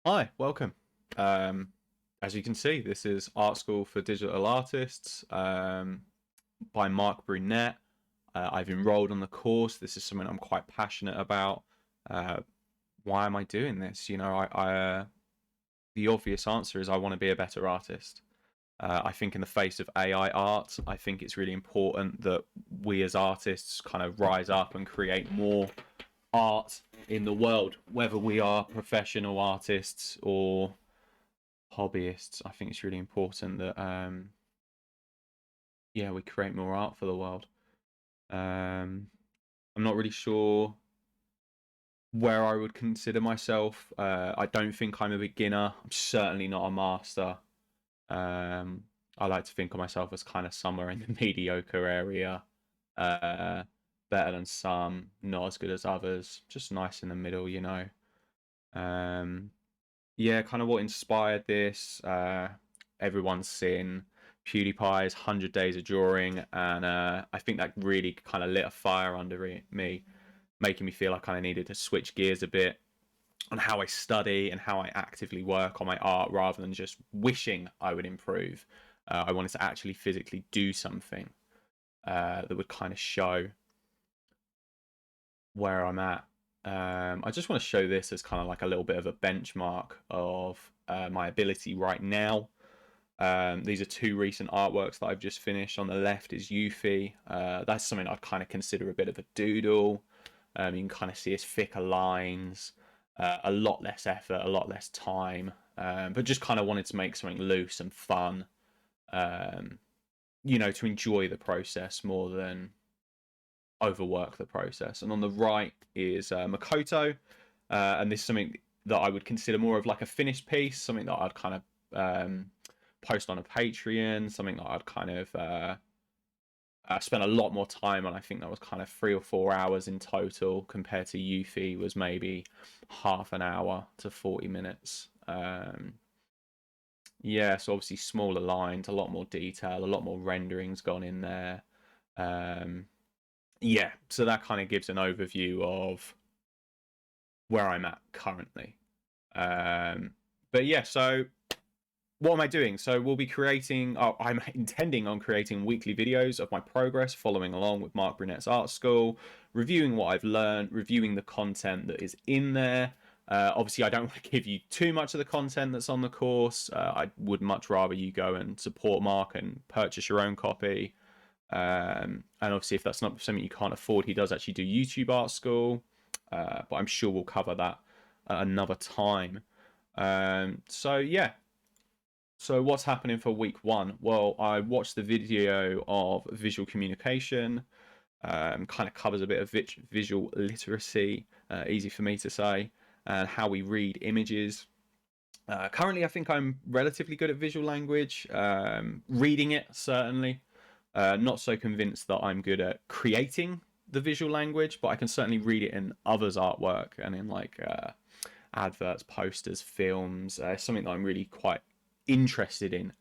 Hi, welcome. Um, as you can see, this is Art School for Digital Artists by Marc Brunet. I've enrolled on the course. This is something I'm quite passionate about. Uh, why am I doing this? The obvious answer is I want to be a better artist. I think in the face of AI art, I think it's really important that we as artists kind of rise up and create more art in the world, whether we are professional artists or hobbyists. I think it's really important that we create more art for the world. Um, I'm not really sure where I would consider myself. I don't think I'm a beginner. I'm certainly not a master. Um, I like to think of myself as kind of somewhere in the mediocre area. Uh, Better than some, not as good as others. Just nice in the middle, you know. Um, yeah, kind of what inspired this. Everyone's seen PewDiePie's 100 Days of Drawing, and I think that really kind of lit a fire under me, making me feel like I kind of needed to switch gears a bit on how I study and how I actively work on my art rather than just wishing I would improve. I wanted to actually physically do something that would kind of show where I'm at. I just want to show this as kind of like a little bit of a benchmark of my ability right now. These are two recent artworks that I've just finished. On the left is Yuffie. That's something I'd kind of consider a bit of a doodle. You can kind of see his thicker lines, a lot less effort, a lot less time, but just kind of wanted to make something loose and fun, um, to enjoy the process more than overwork the process. And on the right is Makoto, and this is something that I would consider more of like a finished piece, something that I'd kind of post on a Patreon, something that I'd kind of spent a lot more time on. I think that was kind of 3 or 4 hours in total, compared to Yuffie was maybe half an hour to 40 minutes. Yeah, so obviously smaller lines, a lot more detail, a lot more renderings gone in there. Um, yeah, so that kind of gives an overview of where I'm at currently. But yeah, so what am I doing? So we'll be creating, I'm intending on creating weekly videos of my progress, following along with Marc Brunet's art school, reviewing what I've learned, reviewing the content that is in there. Obviously, I don't want to give you too much of the content that's on the course. I would much rather you go and support Marc and purchase your own copy. And obviously, if that's not something you can't afford, he does actually do YouTube art school. But I'm sure we'll cover that at another time. So yeah, so what's happening for week one? Well, I watched the video of visual communication. Kind of covers a bit of visual literacy, easy for me to say, and how we read images. Currently, I think I'm relatively good at visual language. Reading it, certainly. Not so convinced that I'm good at creating the visual language, but I can certainly read it in others' artwork and in like adverts, posters, films. Something that I'm really quite interested in,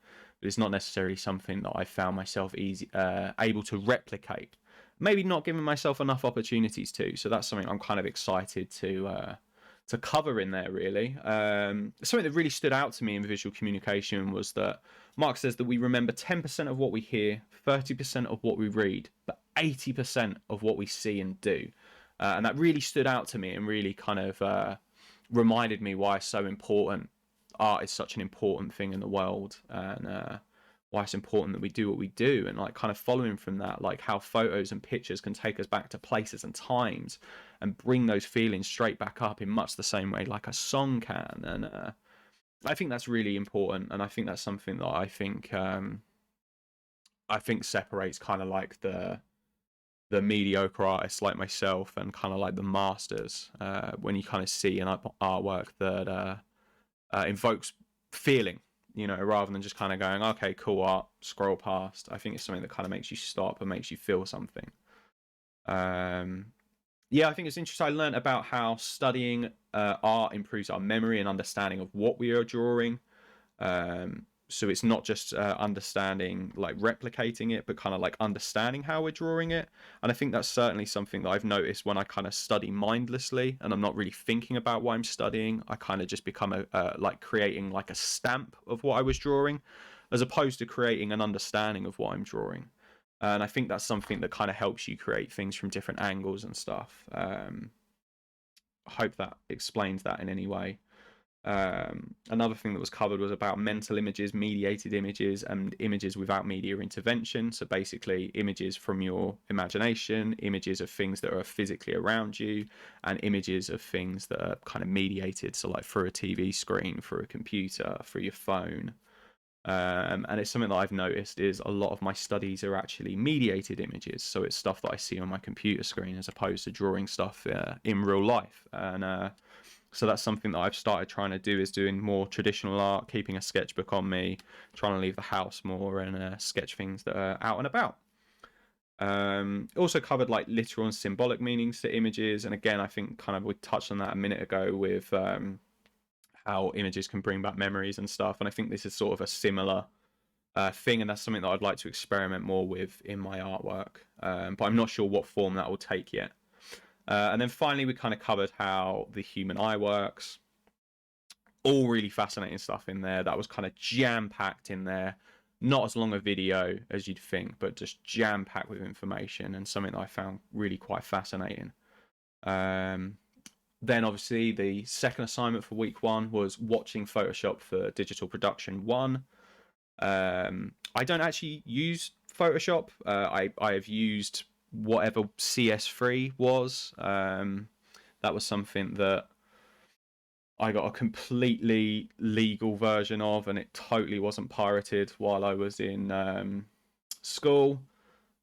but it's not necessarily something that I found myself able to replicate. Maybe not giving myself enough opportunities to. So that's something I'm kind of excited to cover in there. Really, something that really stood out to me in visual communication was that Mark says that we remember 10% of what we hear, 30% of what we read, but 80% of what we see and do. And that really stood out to me and really kind of reminded me why it's so important. Art is such an important thing in the world, and why it's important that we do what we do, and like kind of following from that, like how photos and pictures can take us back to places and times and bring those feelings straight back up in much the same way like a song can. And I think that's really important, and I think that's something that I think separates kind of like the mediocre artists like myself and kind of like the masters, when you kind of see an artwork that invokes feeling, rather than just kind of going, okay, cool art, scroll past. I think it's something that kind of makes you stop and makes you feel something. Um, yeah, I think it's interesting. I learned about how studying art improves our memory and understanding of what we are drawing. So it's not just understanding, like replicating it, but kind of like understanding how we're drawing it. And I think that's certainly something that I've noticed when I kind of study mindlessly and I'm not really thinking about what I'm studying. I kind of just become like creating like a stamp of what I was drawing, as opposed to creating an understanding of what I'm drawing. And I think that's something that kind of helps you create things from different angles and stuff. I hope that explains that in any way. Another thing that was covered was about mental images, mediated images, and images without media intervention. So basically images from your imagination, images of things that are physically around you, and images of things that are kind of mediated, so like through a TV screen, through a computer, through your phone. And it's something that I've noticed is a lot of my studies are actually mediated images, so it's stuff that I see on my computer screen as opposed to drawing stuff in real life. And so that's something that I've started trying to do, is doing more traditional art, keeping a sketchbook on me, trying to leave the house more, and sketch things that are out and about. Also covered like literal and symbolic meanings to images, and again I think kind of we touched on that a minute ago with how images can bring back memories and stuff, and I think this is sort of a similar thing, and that's something that I'd like to experiment more with in my artwork, but I'm not sure what form that will take yet. And then finally we kind of covered how the human eye works. All really fascinating stuff in there. That was kind of jam-packed in there. Not as long a video as you'd think, but just jam-packed with information, and something that I found really quite fascinating. Then obviously the second assignment for week 1 was watching Photoshop for digital production 1. I don't actually use Photoshop. I have used whatever CS3 was. That was something that I got a completely legal version of, and it totally wasn't pirated while I was in school.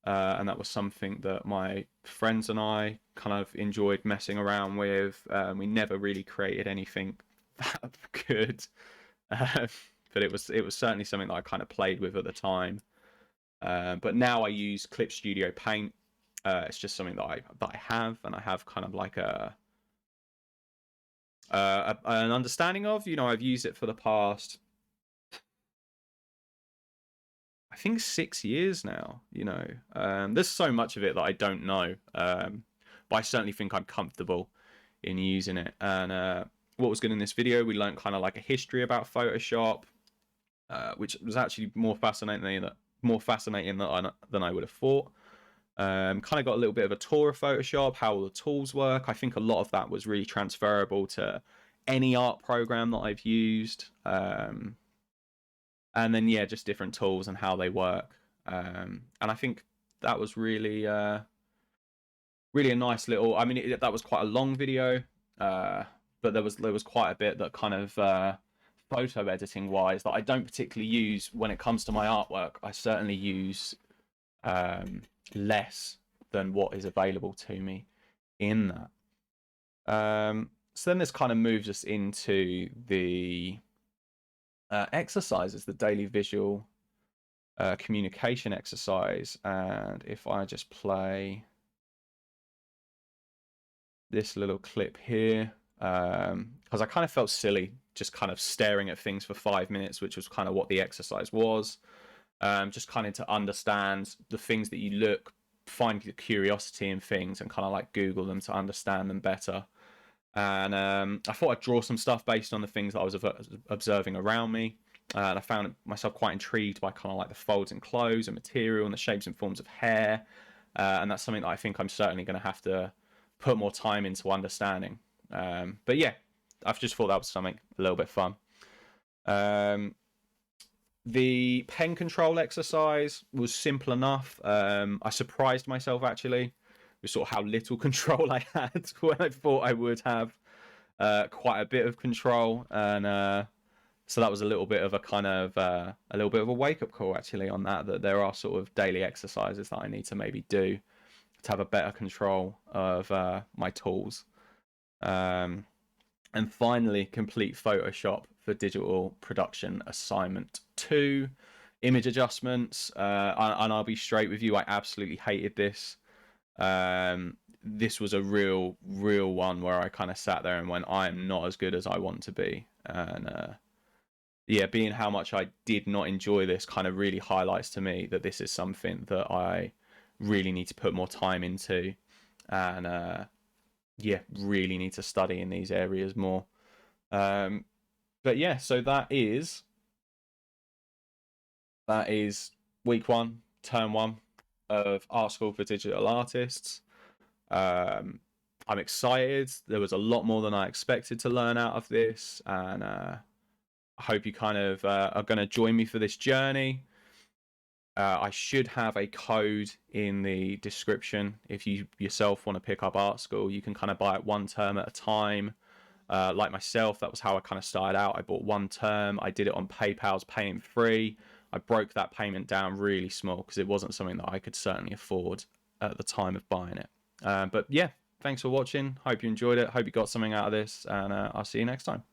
And that was something that my friends and I kind of enjoyed messing around with. We never really created anything that good, but it was certainly something that I kind of played with at the time. But now I use Clip Studio Paint. It's just something that I have, and I have kind of like an understanding of. You know, I've used it for the past, I think, 6 years now. You know, there's so much of it that I don't know, but I certainly think I'm comfortable in using it. And what was good in this video, we learned kind of like a history about Photoshop, which was actually more fascinating than I would have thought. Kind of got a little bit of a tour of Photoshop, how all the tools work. I think a lot of that was really transferable to any art program that I've used. And then, yeah, just different tools and how they work. And I think that was really, really a nice little, I mean, that was quite a long video, but there was quite a bit that kind of photo editing wise that I don't particularly use when it comes to my artwork. I certainly use less than what is available to me in that. So then this kind of moves us into the exercises, the daily visual communication exercise. And if I just play this little clip here, because I kind of felt silly just kind of staring at things for 5 minutes, which was kind of what the exercise was. Just kind of to understand the things that you look, find the curiosity in things, and kind of like Google them to understand them better. And I thought I'd draw some stuff based on the things that I was observing around me. And I found myself quite intrigued by kind of like the folds in clothes and material and the shapes and forms of hair. And that's something that I think I'm certainly going to have to put more time into understanding. But yeah, I've just thought that was something a little bit fun. The pen control exercise was simple enough. I surprised myself actually with sort of how little control I had when I thought I would have quite a bit of control. And so that was a little bit of a kind of a little bit of a wake-up call actually on that there are sort of daily exercises that I need to maybe do to have a better control of my tools. And finally, complete Photoshop for digital production assignment 2, image adjustments. And I'll be straight with you, I absolutely hated this. This was a real one where I kind of sat there and went, I am not as good as I want to be. And yeah, being how much I did not enjoy this kind of really highlights to me that this is something that I really need to put more time into, and yeah, really need to study in these areas more. But yeah, so that is week one, term one of Art School for Digital Artists. Um, I'm excited. There was a lot more than I expected to learn out of this, and I hope you kind of are going to join me for this journey. I should have a code in the description. If you yourself want to pick up art school, you can kind of buy it one term at a time. Like myself, that was how I kind of started out. I bought one term. I did it on PayPal's Pay in Free. I broke that payment down really small because it wasn't something that I could certainly afford at the time of buying it. But yeah, thanks for watching. Hope you enjoyed it. Hope you got something out of this, and I'll see you next time.